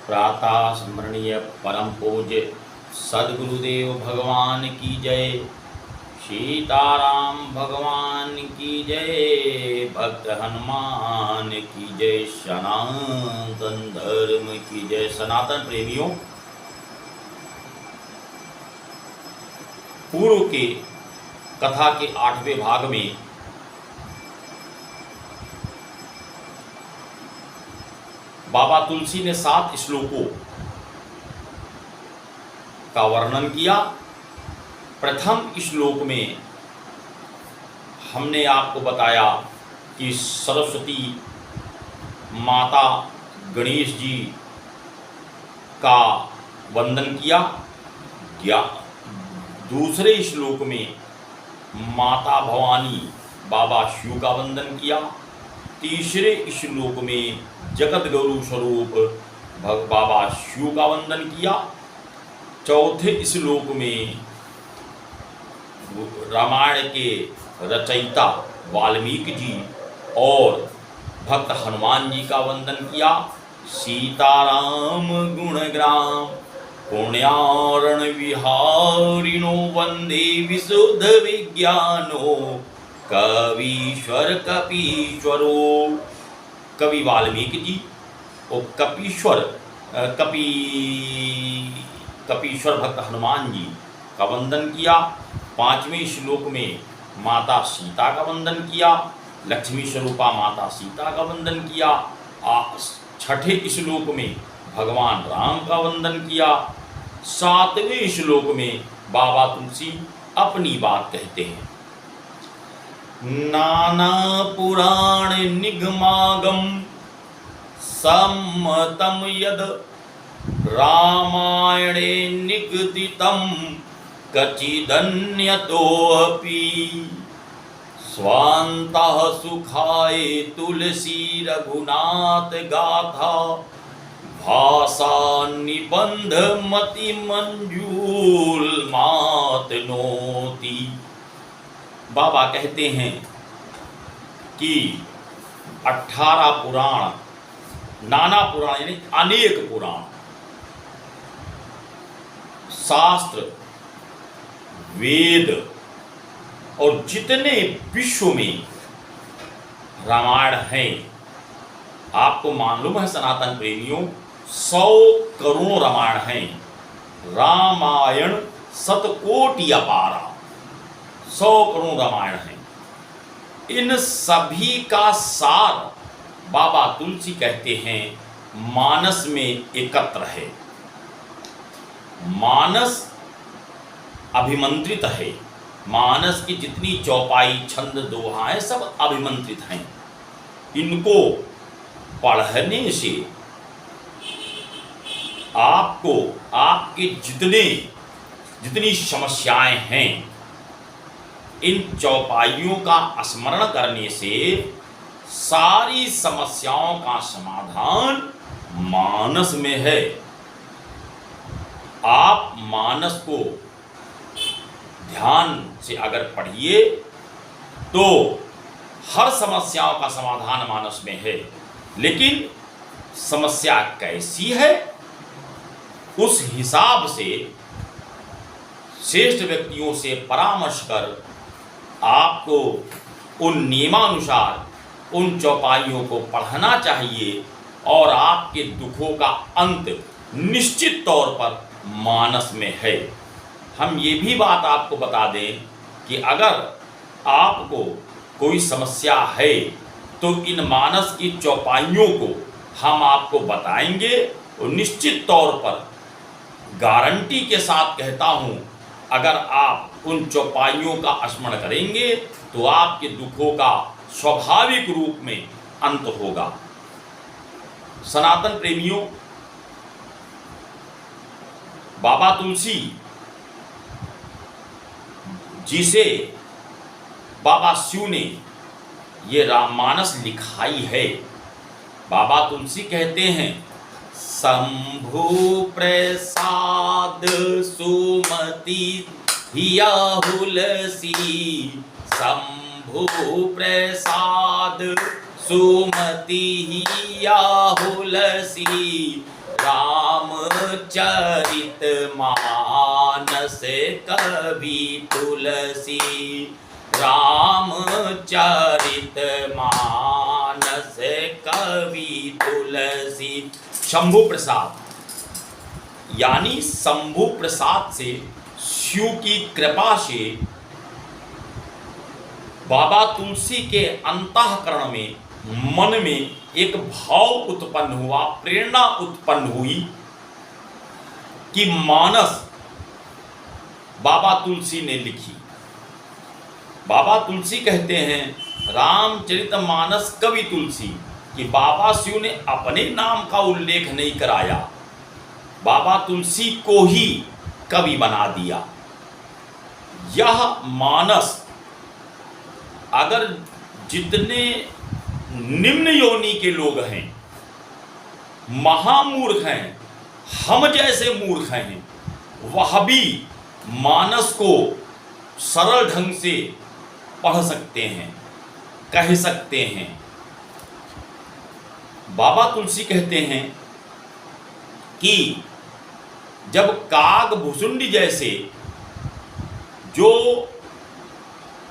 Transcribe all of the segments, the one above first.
प्रातः स्मरणीय परम पूज्य सद्गुरुदेव भगवान की जय। सीताराम भगवान की जय। भक्त हनुमान की जय। सनातन धर्म की जय। सनातन प्रेमियों, पूर्व के कथा के 8वें भाग में बाबा तुलसी ने 7 श्लोकों का वर्णन किया। प्रथम श्लोक में हमने आपको बताया कि सरस्वती माता गणेश जी का वंदन किया। दूसरे श्लोक में माता भवानी बाबा शिव का वंदन किया। तीसरे श्लोक में जगत गुरु स्वरूप बाबा शिव का वंदन किया। चौथे श्लोक में रामायण के रचयिता वाल्मीकि जी और भक्त हनुमान जी का वंदन किया। सीताराम गुणग्राम पुण्यारण विहारिणो वंदे विशुद्ध विज्ञानो कवीश्वर कपीश्वरो। कवि वाल्मीकि जी और कपीश्वर भक्त हनुमान जी का वंदन किया। 5वें श्लोक में माता सीता का वंदन किया। लक्ष्मी स्वरूपा माता सीता का वंदन किया। 6ठे श्लोक में भगवान राम का वंदन किया। 7वें श्लोक में बाबा तुलसी अपनी बात कहते हैं। नाना पुराण निगमागम सम्मतम यद रामायणे निगदितम कचिदन्यतोऽपि स्वान्तः सुखाय तुलसी रघुनाथ गाथा भाषा निबंध मति मंजूल मातनोति। बाबा कहते हैं कि 18 पुराण, नाना पुराण यानी अनेक पुराण, शास्त्र, वेद और जितने विश्व में रामायण हैं, आपको मालूम है सनातन प्रेमियों, 100 करोड़ रामायण हैं। रामायण शतकोटि अपारा, 100 करोड़ रामायण हैं। इन सभी का सार बाबा तुलसी कहते हैं मानस में एकत्र है। मानस अभिमंत्रित है। मानस की जितनी चौपाई, छंद, दोहा है, सब अभिमंत्रित हैं। इनको पढ़ने से आपको आपके जितनी समस्याएं हैं, इन चौपाइयों का स्मरण करने से सारी समस्याओं का समाधान मानस में है। आप मानस को ध्यान से अगर पढ़िए तो हर समस्याओं का समाधान मानस में है। लेकिन समस्या कैसी है, उस हिसाब से श्रेष्ठ व्यक्तियों से परामर्श कर आपको उन नियमानुसार उन चौपाइयों को पढ़ना चाहिए और आपके दुखों का अंत निश्चित तौर पर मानस में है। हम ये भी बात आपको बता दें कि अगर आपको कोई समस्या है तो इन मानस की चौपाइयों को हम आपको बताएंगे और निश्चित तौर पर गारंटी के साथ कहता हूँ, अगर आप उन चौपाइयों का स्मरण करेंगे तो आपके दुखों का स्वाभाविक रूप में अंत होगा। सनातन प्रेमियों, बाबा तुलसी जिसे बाबा शिव ने ये राममानस लिखाई है, बाबा तुलसी कहते हैं शंभु प्रसाद सुमति हिया हुलसी। शंभु प्रसाद सुमति हिया हुलसी रामचरित मानस कवि तुलसी, रामचरित मानस कवि तुलसी। शंभु प्रसाद यानी शंभु प्रसाद से, शिव की कृपा से बाबा तुलसी के अंतःकरण में, मन में एक भाव उत्पन्न हुआ, प्रेरणा उत्पन्न हुई कि मानस बाबा तुलसी ने लिखी। बाबा तुलसी कहते हैं रामचरितमानस कवि तुलसी, कि बाबा शिव ने अपने नाम का उल्लेख नहीं कराया, बाबा तुलसी को ही कवि बना दिया। यह मानस अगर जितने निम्न योनि के लोग हैं, महामूर्ख हैं, हम जैसे मूर्ख हैं, वह भी मानस को सरल ढंग से पढ़ सकते हैं, कह सकते हैं। बाबा तुलसी कहते हैं कि जब काग भुसुंडी जैसे जो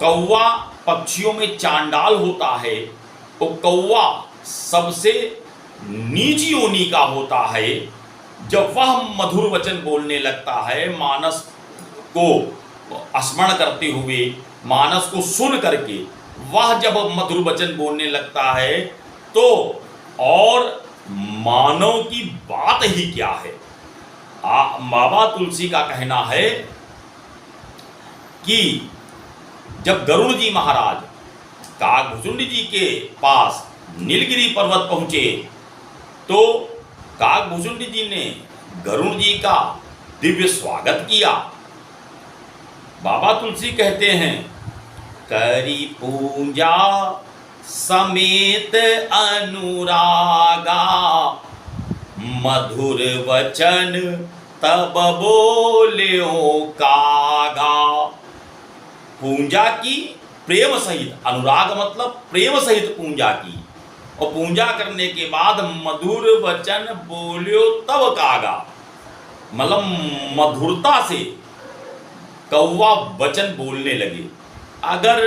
कौवा पक्षियों में चांडाल होता है, वो कौवा सबसे नीच योनि का होता है। जब वह मधुर वचन बोलने लगता है, मानस को स्मरण करते हुए, मानस को सुन करके वह जब मधुर वचन बोलने लगता है, तो और मानव की बात ही क्या है। बाबा तुलसी का कहना है कि जब गरुड़ जी महाराज काकभुसुंडी जी के पास नीलगिरी पर्वत पहुंचे, तो काकभुसुंडी जी ने गरुड़ जी का दिव्य स्वागत किया। बाबा तुलसी कहते हैं, करी पूजा समेत अनुरागा, मधुर वचन तब बोल्यो कागा। पूजा की प्रेम सहित, अनुराग मतलब प्रेम सहित पूजा की, और पूजा करने के बाद मधुर वचन बोल्यो तब कागा, मतलब मधुरता से कौवा वचन बोलने लगे। अगर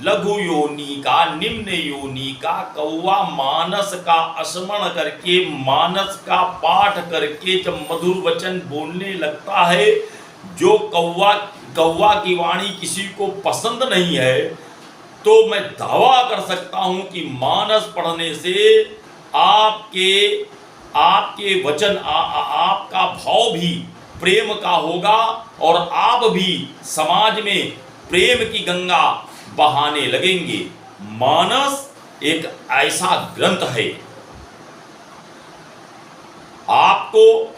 लघु योनि का, निम्न योनि का कौवा मानस का स्मरण करके, मानस का पाठ करके जब मधुर वचन बोलने लगता है, जो कौवा की वाणी किसी को पसंद नहीं है, तो मैं दावा कर सकता हूं कि मानस पढ़ने से आपके वचन, आपका भाव भी प्रेम का होगा, और आप भी समाज में प्रेम की गंगा बहाने लगेंगे। मानस एक ऐसा ग्रंथ है, आपको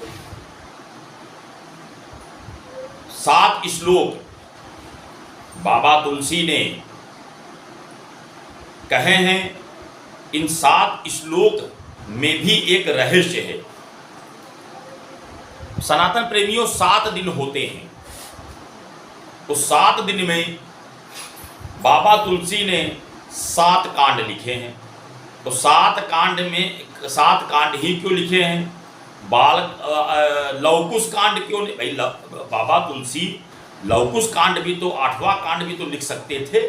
7 श्लोक बाबा तुलसी ने कहे हैं। इन 7 श्लोक में भी एक रहस्य है। सनातन प्रेमियों, 7 दिन होते हैं, तो 7 दिन में बाबा तुलसी ने 7 कांड लिखे हैं। तो 7 कांड में 7 कांड ही क्यों लिखे हैं? लवकुश कांड क्यों नहीं? भाई बाबा तुलसी लवकुश कांड भी तो, 8वां कांड भी तो लिख सकते थे,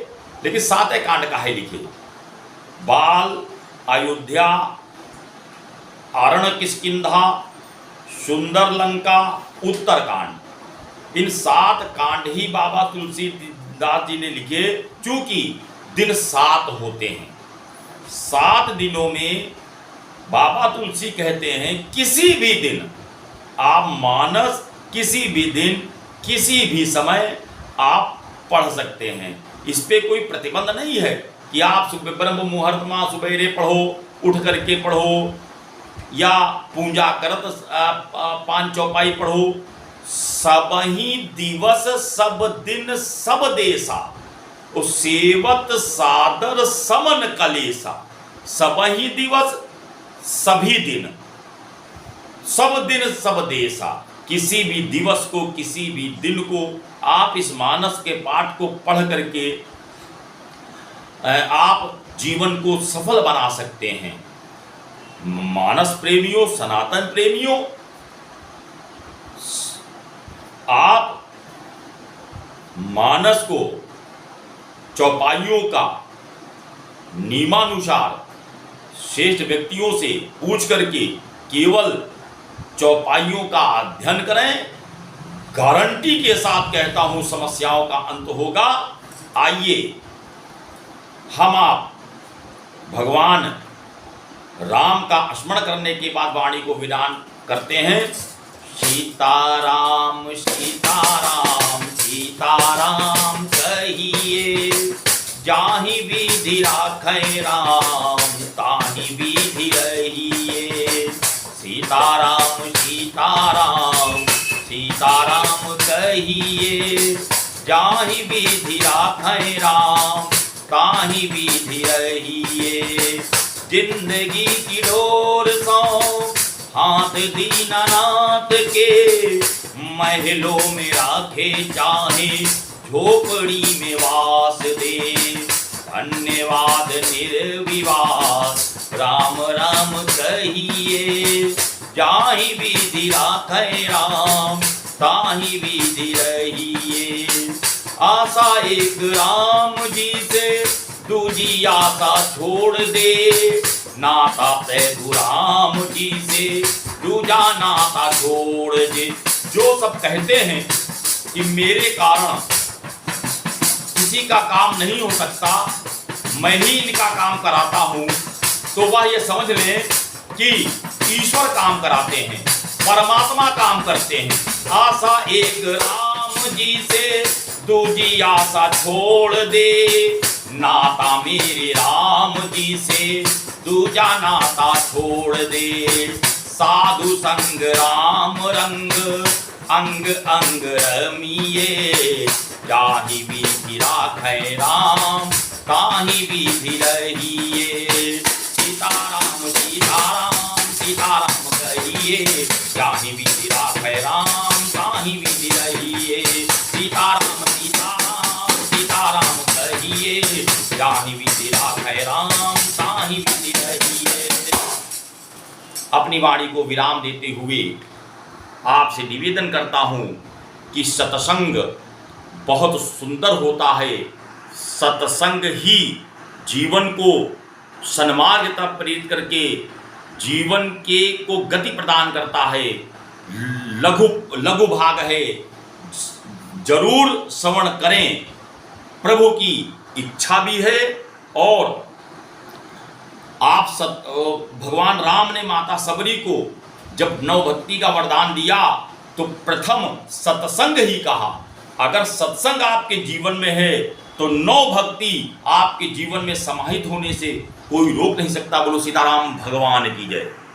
लेकिन 7 कांड काहे लिखे? बाल, अयोध्या, आरण किष्किंधा, सुंदर लंका, उत्तरकांड, इन 7 कांड ही बाबा तुलसीदास जी ने लिखे, चूंकि दिन 7 होते हैं। 7 दिनों में बाबा तुलसी कहते हैं किसी भी दिन आप मानस, किसी भी दिन, किसी भी समय आप पढ़ सकते हैं। इस पे कोई प्रतिबंध नहीं है कि आप ब्रह्म मुहूर्त में सुबेरे पढ़ो, उठ करके पढ़ो, या पूजा करत 5 चौपाई पढ़ो। सब ही दिवस सब दिन सब देशा, और सेवत सादर समन कलेसा। सब ही दिवस सभी दिन, सब दिन सब देशा। किसी भी दिवस को, किसी भी दिन को आप इस मानस के पाठ को पढ़ करके आप जीवन को सफल बना सकते हैं। मानस प्रेमियों, सनातन प्रेमियों, आप मानस को चौपाइयों का नियमानुसार श्रेष्ठ व्यक्तियों से पूछ करके केवल चौपाइयों का अध्ययन करें। गारंटी के साथ कहता हूं समस्याओं का अंत होगा। आइए हम आप भगवान राम का स्मरण करने के बाद वाणी को विराम करते हैं। सीताराम सीताराम सीताराम कहिए, जाहि विधि राखै राम ताहि विधि रहिए। सीताराम सीताराम सीताराम कहिए, जाहि विधि राखै राम ताहि विधि रहिए। जिंदगी की डोर सौ हाथ दीनानाथ के, महलों में राखे चाहे झोपड़ी में वास दे। धन्यवाद निर्विवाद राम राम कहिए, जाहि विधि राखै राम ताहि विधि रहिए। आशा एक राम जी से दूजी आशा छोड़ दे, नाता प्रभु राम जी से दूजा नाता छोड़ दे। जो सब कहते हैं कि मेरे कारण किसी का काम नहीं हो सकता, मैं ही इनका काम कराता हूं, तो वह ये समझ लें कि ईश्वर काम कराते हैं, परमात्मा काम करते हैं। आशा एक राम जी से दूजी आशा छोड़ दे, नाता मेरे राम जी से दूजा नाता छोड़ दे। साधु संग राम रंग अंग अंग रमिए, जाहि विधि राखै राम ताहि विधि रहिए। सीताराम सीताराम सीताराम कहिए, जाहि विधि राखै राम ताहि विधि रहिए। सीताराम सीताराम सीताराम कहिए, जाहि विधि राखै राम ताहि विधि रहिए। अपनी वाणी को विराम देते हुए आपसे निवेदन करता हूं कि सत्संग बहुत सुंदर होता है। सत्संग ही जीवन को सन्मार्ग तरफ प्रेरित करके जीवन के को गति प्रदान करता है। लघु भाग है, जरूर श्रवण करें। प्रभु की इच्छा भी है और भगवान राम ने माता सबरी को जब नव भक्ति का वरदान दिया तो प्रथम सत्संग ही कहा। अगर सत्संग आपके जीवन में है तो नव भक्ति आपके जीवन में समाहित होने से कोई रोक नहीं सकता। बोलो सीताराम भगवान की जय।